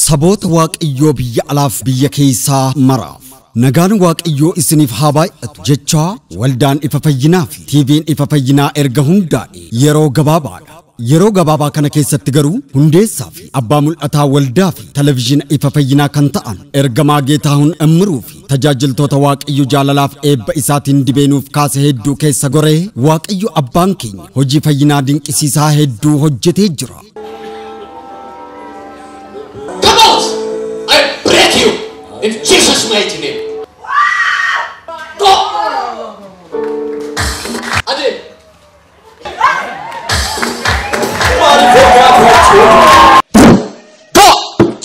Saboot Waaqayyoo biyya alaaf biyya keessaa maraaf nagaan Waaqayyoo isiniif haa baay'atu jecha waldaan ifa fayyinaa fi TV'n ifa fayyinaa erga hundaa'e yeroo gabaabaa kana keessatti garuu hundeessaa fi abbaa mul'ataa waldaa fi televizyina ifa fayyinaa kan ta'an ergamaa Geetaahun Immiruu fi tajaajiltoota Waaqayyo jaalalaaf eebba isaatiin dibeenuuf kaase hedduu keessa goree Waaqayyo abbaan keenya hojii fayyinaa dinqisiisaa hedduu hojjetee jira. In Jesus' mighty name. Go! Ade. Go!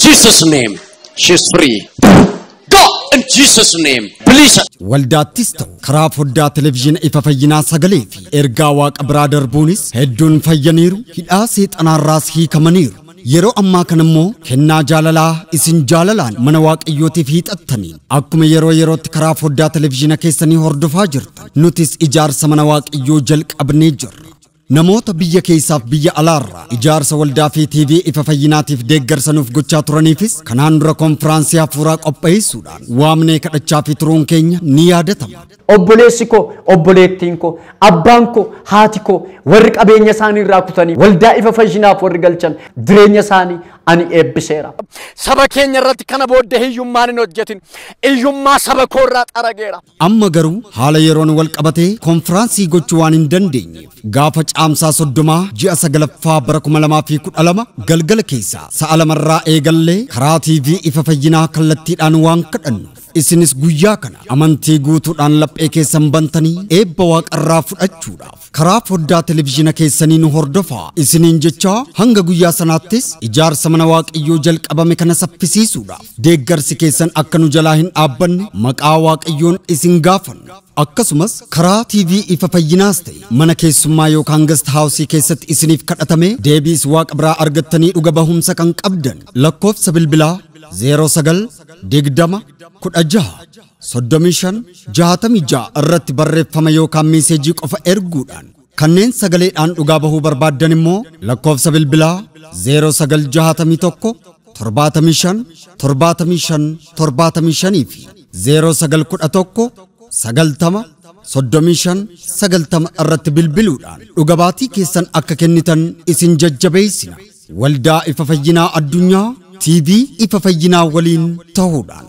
Jesus' name. She's free. Go! In Jesus' name. Please. Waldaattis ta'u karaa foddaa televizyina ifa fayyinaa sagalee fi ergaa Waaqa biraa darbuunis hedduun fayyaniiru hidhaa seexanaarraas hiikamaniiru. Yeroo ammaa kanammoo kennaa jaalalaa isin jaalalaan mana Waaqayyootiif hiixattaniin akkuma yerootti karaa foddaa televizyina keessanii hordofaa jirtan nutis ijaarsa mana Waaqayyoo jalqabnee jirra. Namoota biyya keessaaf biyya alaarraa ijaarsa waldaa fi TV ifa fayyinaatiif deeggarsanuuf gochaa turaniifis kanaan dura konfiraansii hafuuraa qopheessuudhaan waamnee kadhachaa fi turuun keenya ni yaadatama. Obboleessi koo, obboleettiin koo, abbaan koo, haati koo warri qabeenya isaanii irraa kutanii waldaa ifa fayyinaaf warri galchan jireenya isaanii ani eebbiseera. Saba keenya irratti kana booddee hiyyummaan hin hojjetin. Hiyyummaa saba koo irraa xarageera. Amma garuu haala yeroon wal qabatee konfiraansii gochuu waan hin dandeenyeef gaafa caamsaa 30 ji'a 9ffaa bara 2012 galgala keessaa sa'a 2 eegallee karaa TV ifa fayyinaa kallattiidhaan waan kadhannuuf isinis guyyaa kana amantii guutuudhaan laphee keessan bantanii eebba waaqarraa fudhachuudhaaf karaa foddaa televizyina keessanii nu hordofaa isiniin jechaa hanga guyyaa sanaattis ijaarsa mana Waaqayyoo jalqabame kana saffisiisuudhaaf deeggarsi keessan akka nu jalaa hin dhaabbanne maqaa Waaqayyoon isin gaafanna. Akkasumas karaa TV ifa fayyinaas ta'e mana keessummaa yookaan guest house keessatti isiniif kadhatame deebiis Waaqa biraa argattanii dhuga bahumsa kan qabdan lakkoofsa bilbilaa 09-16-35-66 irratti barreeffama yookaan meeseejii qofa erguudhaan kanneen sagaleedhaan dhugaa bahuu barbaaddan immoo lakkoofsa bilbilaa 09-75-75-75 fi 09-11-90-35-90 irratti bilbiluudhaan dhuga baatii keessan akka kennitan isin jajjabeessina. Waldaa ifa fayyinaa addunyaa TV ifa fayyinaa waliin ta'uudhaan